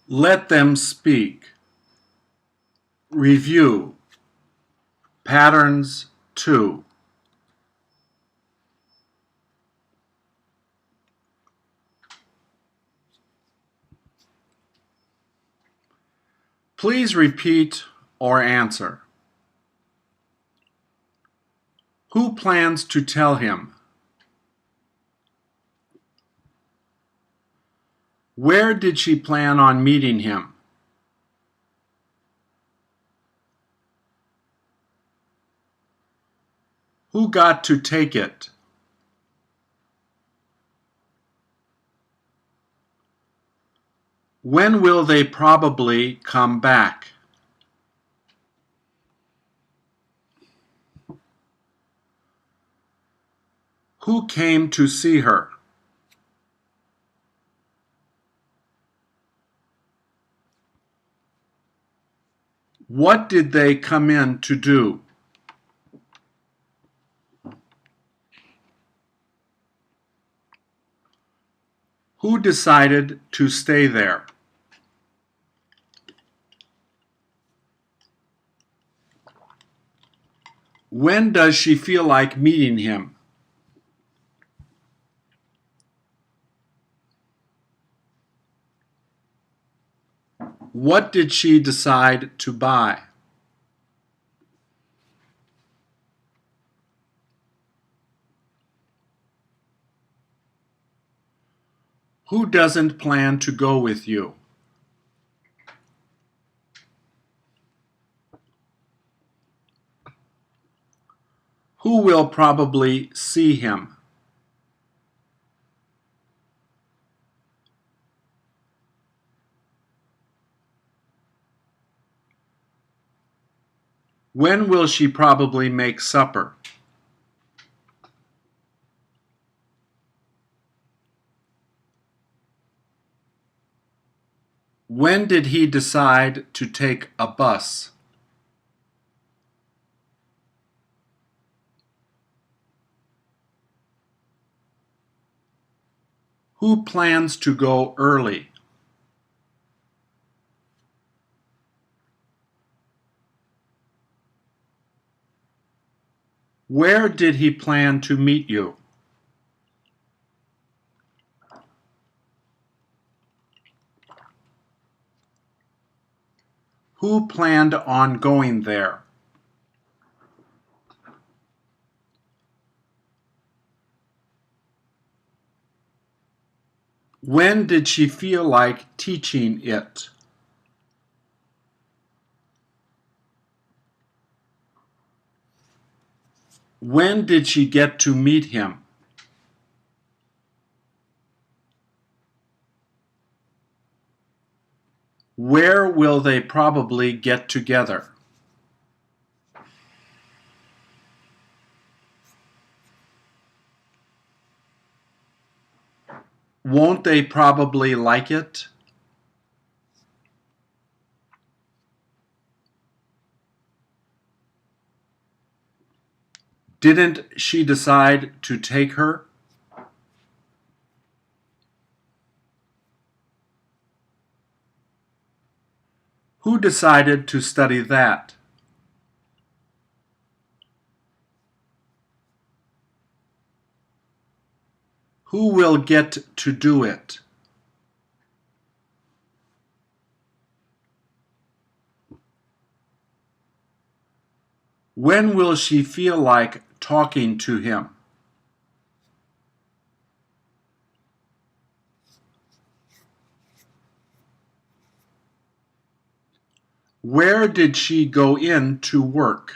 Let them speak. Review. Patterns 2. Please repeat or answer. Who plans to tell him? Where did she plan on meeting him? Who got to take it? When will they probably come back? Who came to see her? What did they come in to do? Who decided to stay there? When does she feel like meeting him? What did she decide to buy? Who doesn't plan to go with you? Who will probably see him? When will she probably make supper? When did he decide to take a bus? Who plans to go early? Where did he plan to meet you? Who planned on going there? When did she feel like teaching it? When did she get to meet him? Where will they probably get together? Won't they probably like it? Didn't she decide to take her? Who decided to study that? Who will get to do it? When will she feel like talking to him? Where did she go in to work?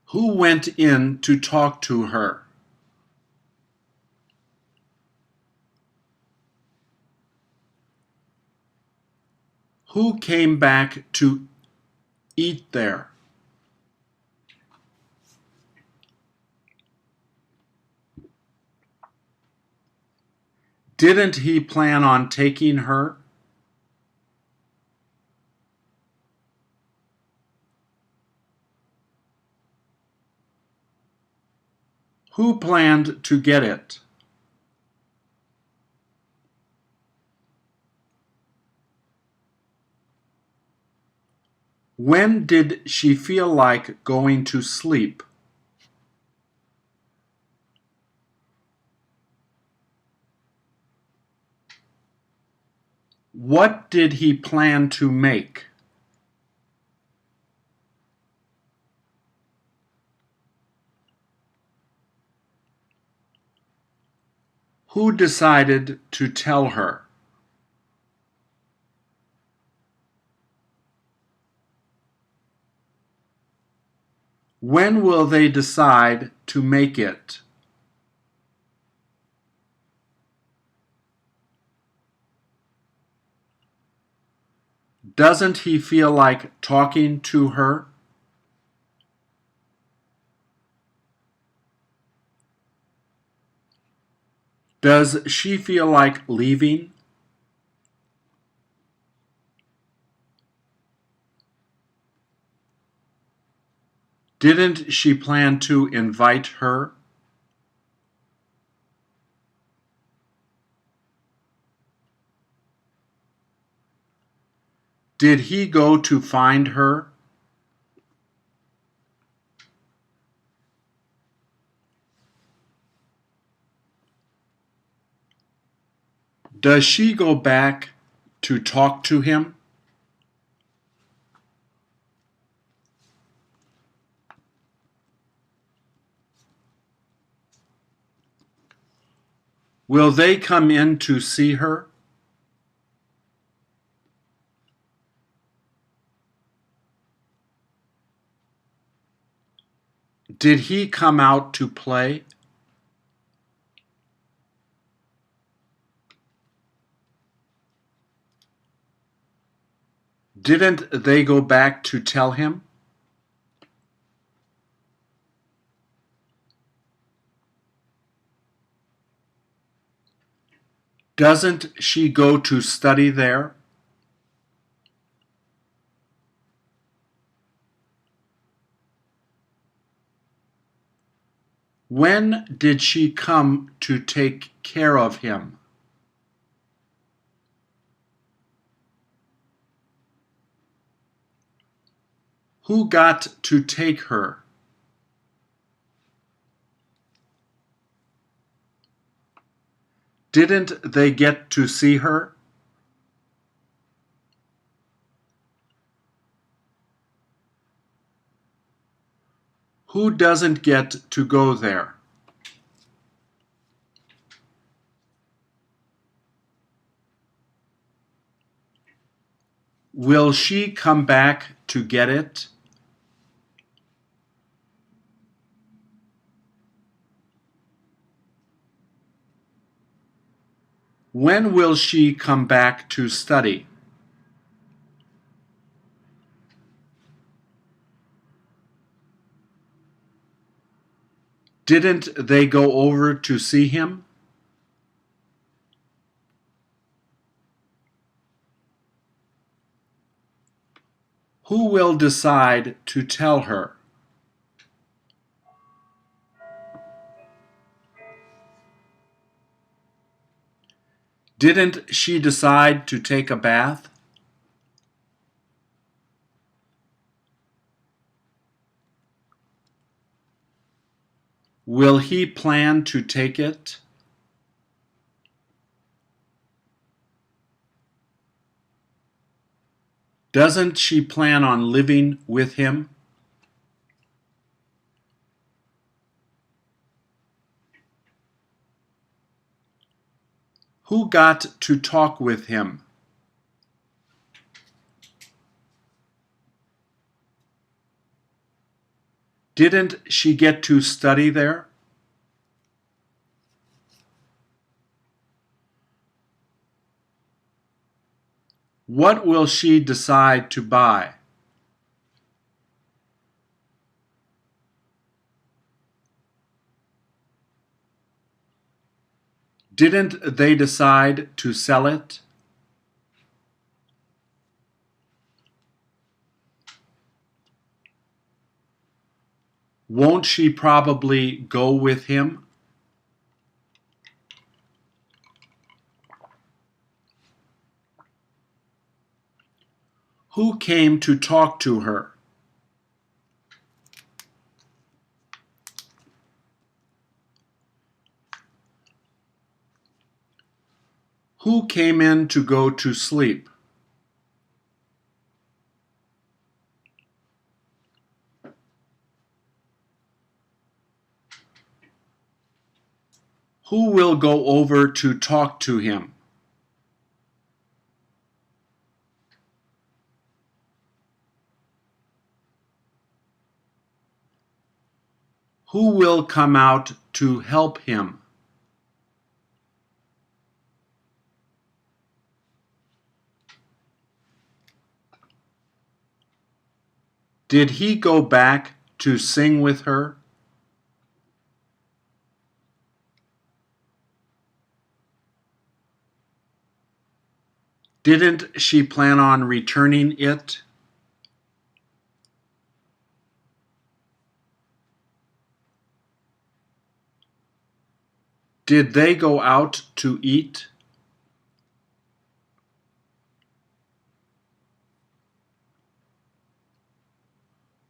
Who went in to talk to her? Who came back to eat there? Didn't he plan on taking her? Who planned to get it? When did she feel like going to sleep? What did he plan to make? Who decided to tell her? When will they decide to make it? Doesn't he feel like talking to her? Does she feel like leaving? Didn't she plan to invite her? Did he go to find her? Does she go back to talk to him? Will they come in to see her? Did he come out to play? Didn't they go back to tell him? Doesn't she go to study there? When did she come to take care of him? Who got to take her? Didn't they get to see her? Who doesn't get to go there? Will she come back to get it? When will she come back to study? Didn't they go over to see him? Who will decide to tell her? Didn't she decide to take a bath? Will he plan to take it? Doesn't she plan on living with him? Who got to talk with him? Didn't she get to study there? What will she decide to buy? Didn't they decide to sell it? Won't she probably go with him? Who came to talk to her? Who came in to go to sleep? Who will go over to talk to him? Who will come out to help him? Did he go back to sing with her? Didn't she plan on returning it? Did they go out to eat?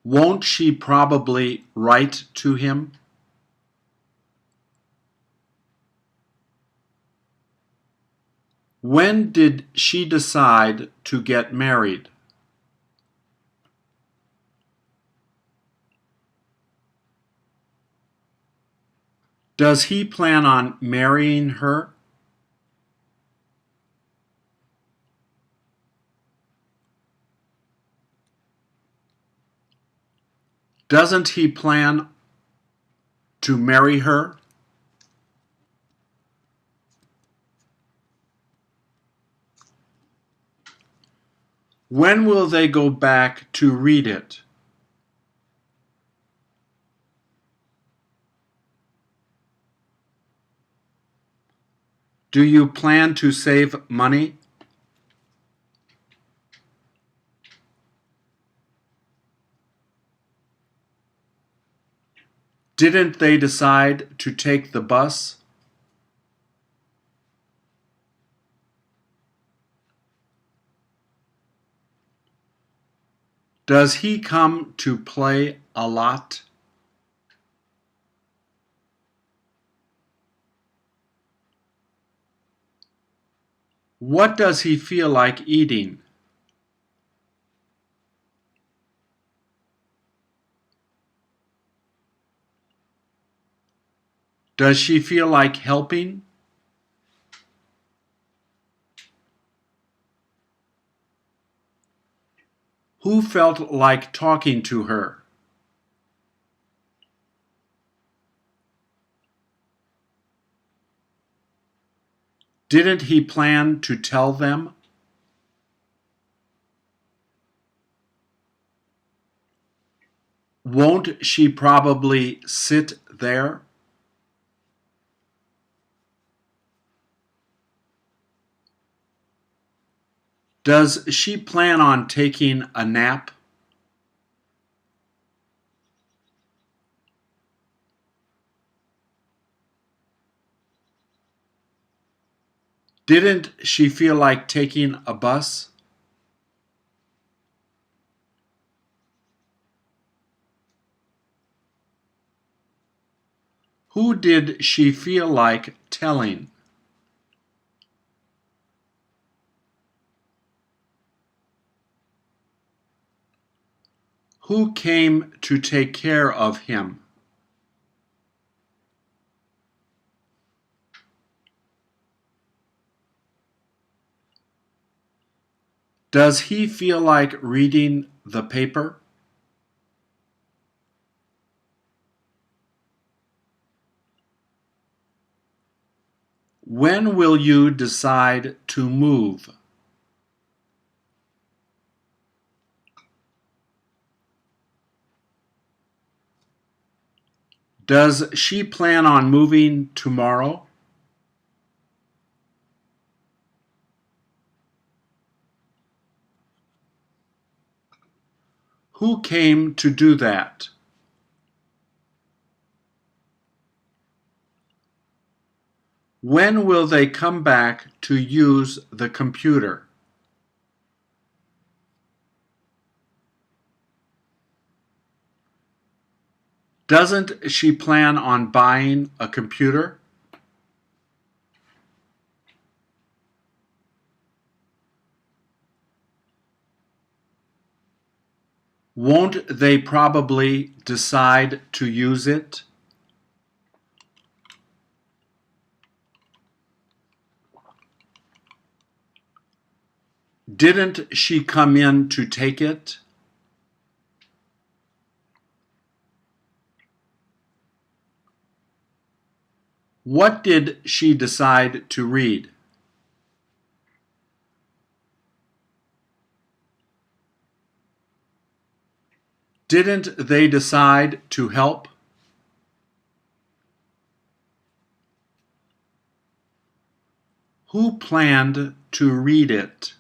Won't she probably write to him? When did she decide to get married? Does he plan on marrying her? Doesn't he plan to marry her? When will they go back to read it? Do you plan to save money? Didn't they decide to take the bus? Does he come to play a lot? What does he feel like eating? Does she feel like helping? Who felt like talking to her? Didn't he plan to tell them? Won't she probably sit there? Does she plan on taking a nap? Didn't she feel like taking a bus? Who did she feel like telling? Who came to take care of him? Does he feel like reading the paper? When will you decide to move? Does she plan on moving tomorrow? Who came to do that? When will they come back to use the computer? Doesn't she plan on buying a computer? Won't they probably decide to use it? Didn't she come in to take it? What did she decide to read? Didn't they decide to help? Who planned to read it?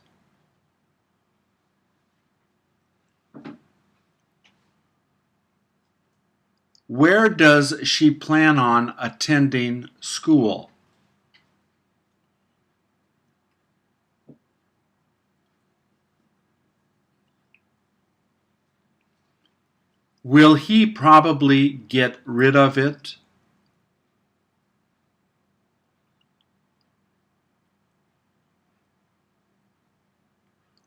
Where does she plan on attending school? Will he probably get rid of it?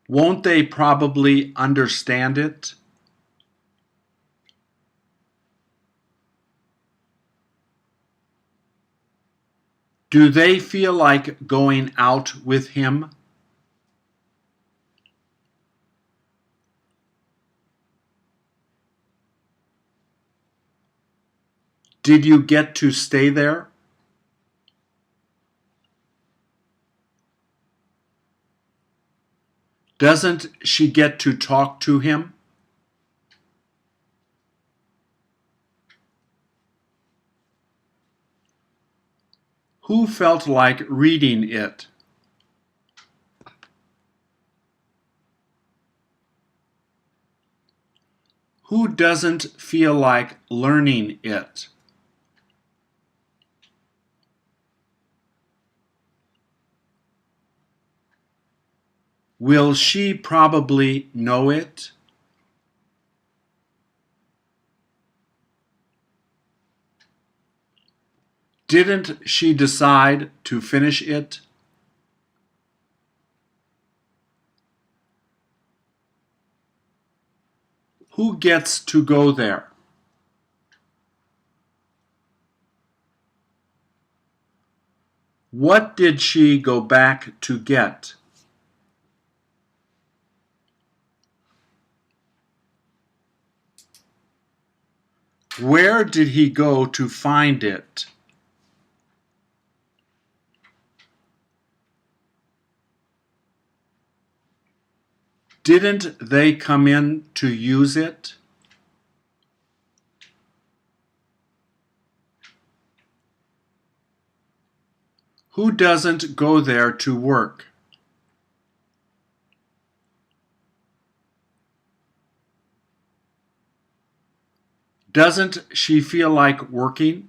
Won't they probably understand it? Do they feel like going out with him? Did you get to stay there? Doesn't she get to talk to him? Who felt like reading it? Who doesn't feel like learning it? Will she probably know it? Didn't she decide to finish it? Who gets to go there? What did she go back to get? Where did he go to find it? Didn't they come in to use it? Who doesn't go there to work? Doesn't she feel like working?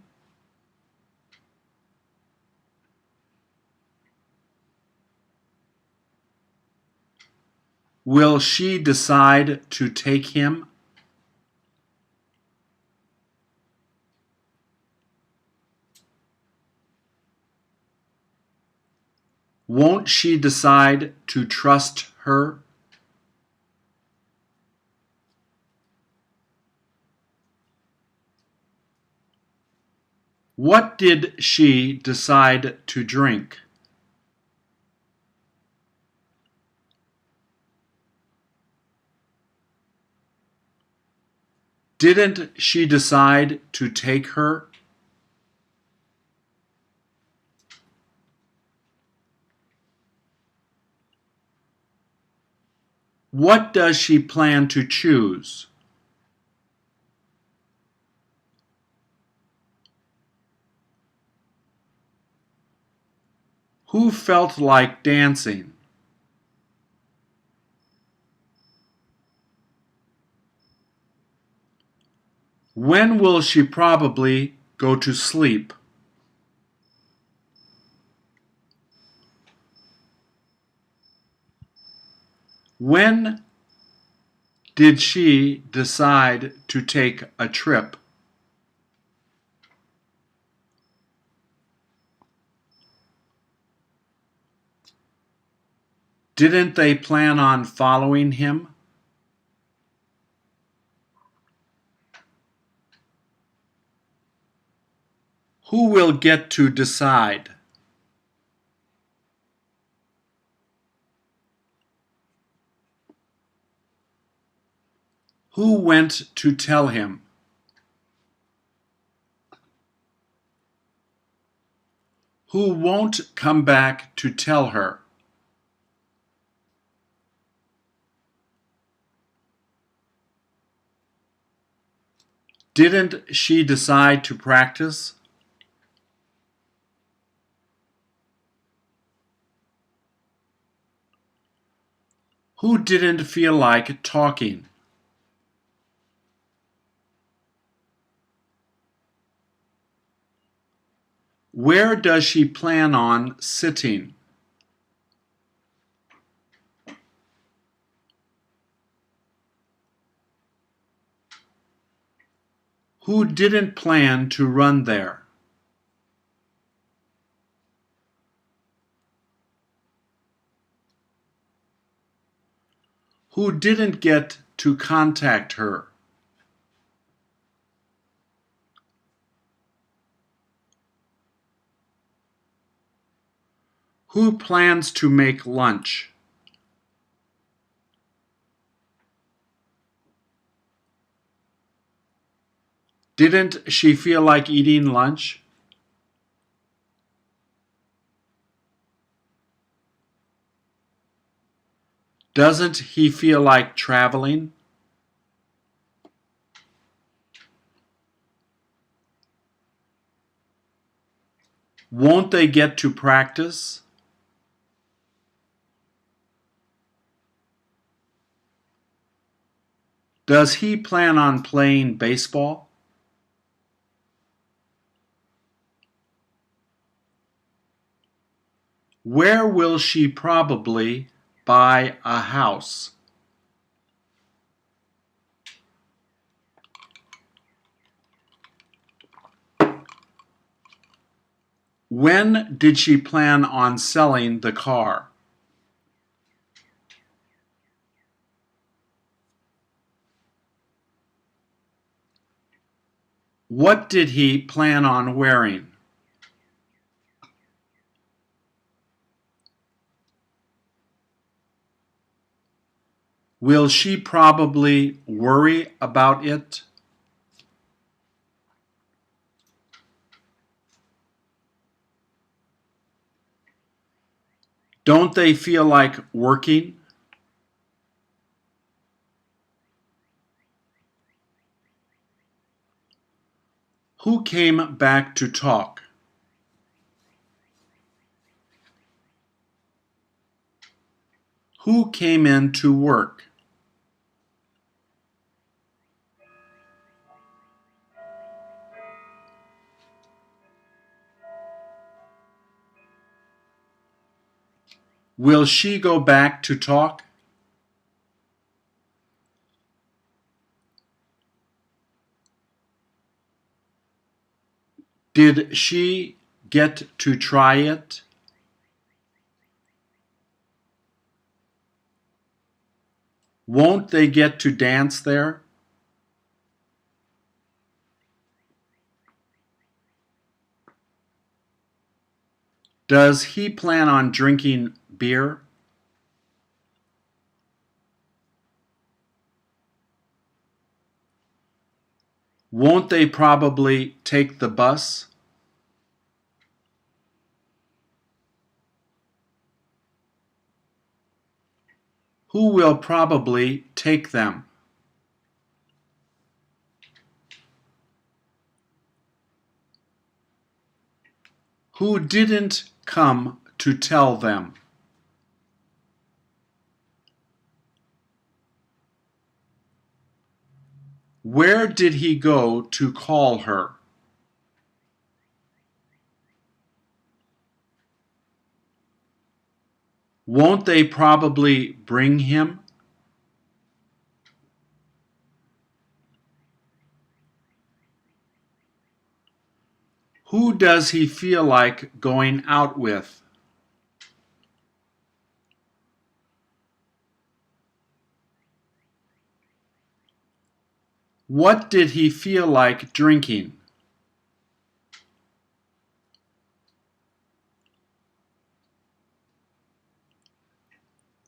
Will she decide to take him? Won't she decide to trust her? What did she decide to drink? Didn't she decide to take her? What does she plan to choose? Who felt like dancing? When will she probably go to sleep? When did she decide to take a trip? Didn't they plan on following him? Who will get to decide? Who went to tell him? Who won't come back to tell her? Didn't she decide to practice? Who didn't feel like talking? Where does she plan on sitting? Who didn't plan to run there? Who didn't get to contact her? Who plans to make lunch? Didn't she feel like eating lunch? Doesn't he feel like traveling? Won't they get to practice? Does he plan on playing baseball? Where will she probably buy a house? When did she plan on selling the car? What did he plan on wearing? Will she probably worry about it? Don't they feel like working? Who came back to talk? Who came in to work? Will she go back to talk? Did she get to try it? Won't they get to dance there? Does he plan on drinking beer? Won't they probably take the bus? Who will probably take them? Who didn't come to tell them? Where did he go to call her? Won't they probably bring him? Who does he feel like going out with? What did he feel like drinking?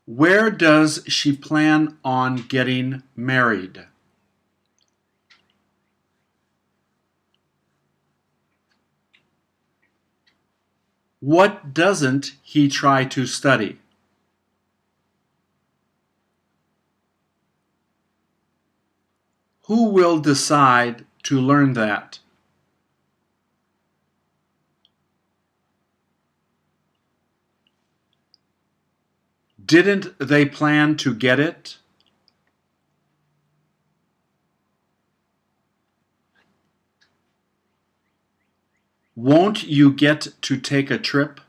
Where does she plan on getting married? What doesn't he try to study? Who will decide to learn that? Didn't they plan to get it? Won't you get to take a trip?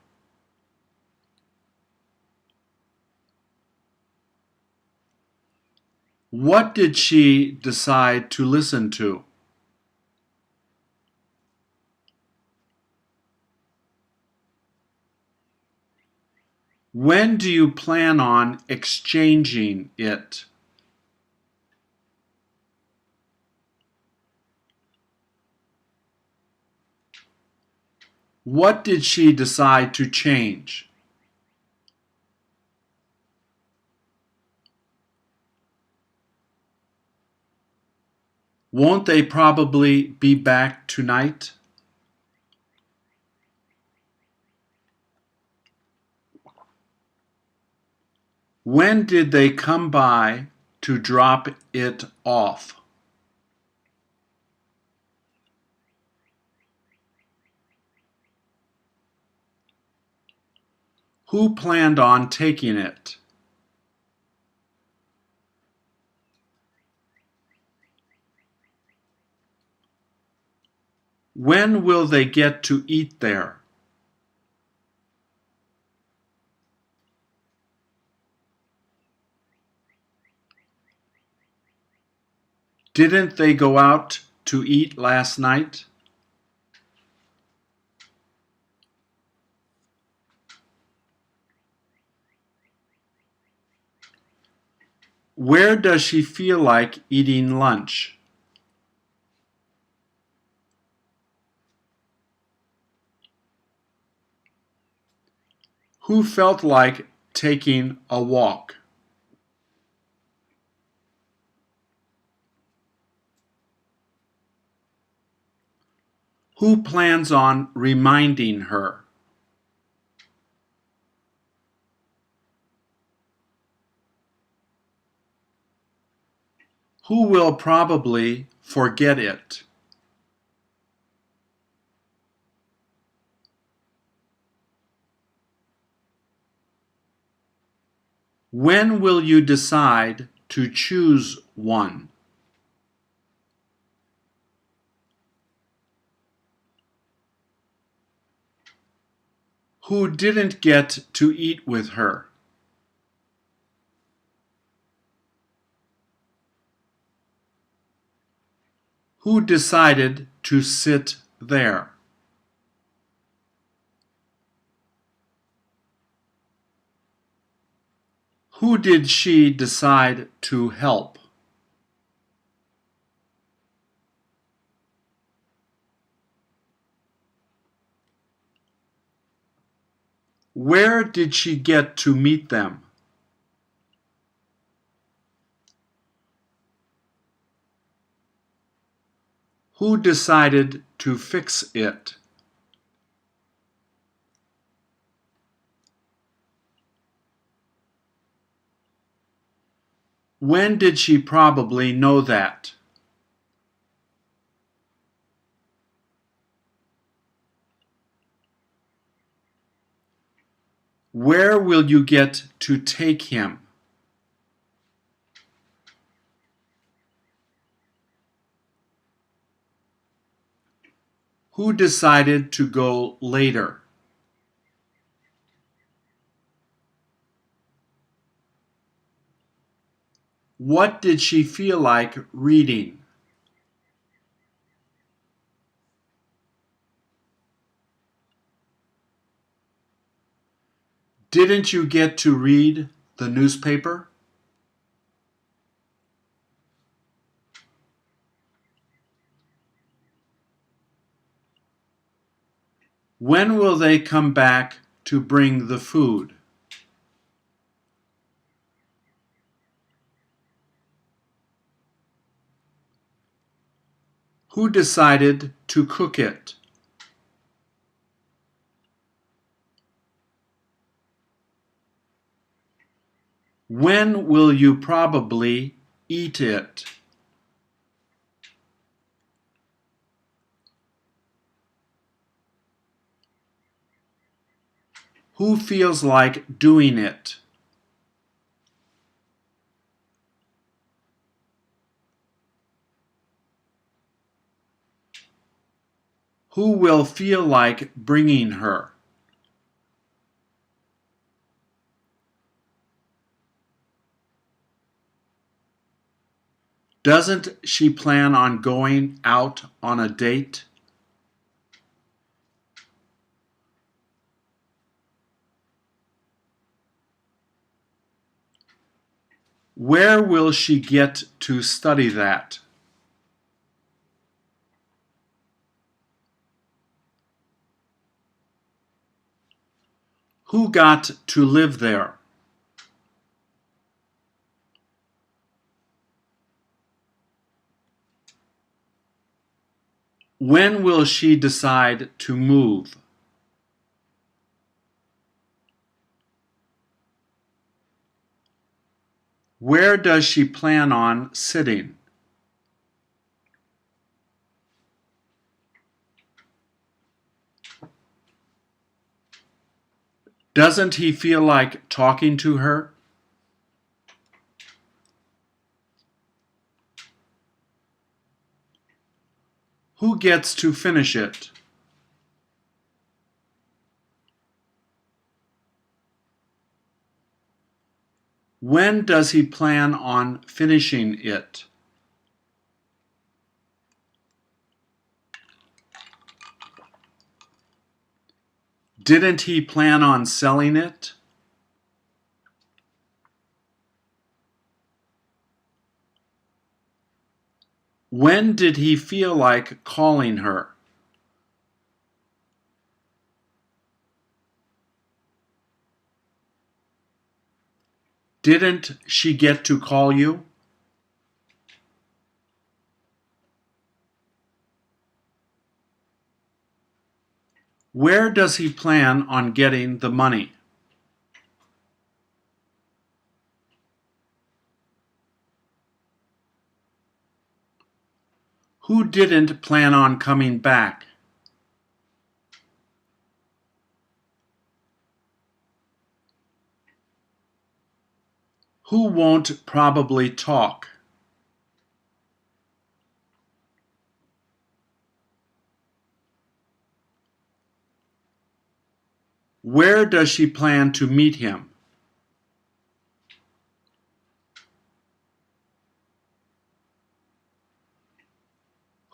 What did she decide to listen to? When do you plan on exchanging it? What did she decide to change? Won't they probably be back tonight? When did they come by to drop it off? Who planned on taking it? When will they get to eat there? Didn't they go out to eat last night? Where does she feel like eating lunch? Who felt like taking a walk? Who plans on reminding her? Who will probably forget it? When will you decide to choose one? Who didn't get to eat with her? Who decided to sit there? Who did she decide to help? Where did she get to meet them? Who decided to fix it? When did she probably know that? Where will you get to take him? Who decided to go later? What did she feel like reading? Didn't you get to read the newspaper? When will they come back to bring the food? Who decided to cook it? When will you probably eat it? Who feels like doing it? Who will feel like bringing her? Doesn't she plan on going out on a date? Where will she get to study that? Who got to live there? When will she decide to move? Where does she plan on sitting? Doesn't he feel like talking to her? Who gets to finish it? When does he plan on finishing it? Didn't he plan on selling it? When did he feel like calling her? Didn't she get to call you? Where does he plan on getting the money? Who didn't plan on coming back? Who won't probably talk? Where does she plan to meet him?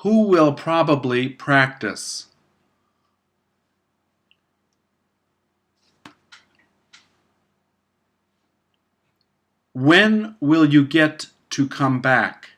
Who will probably practice? When will you get to come back?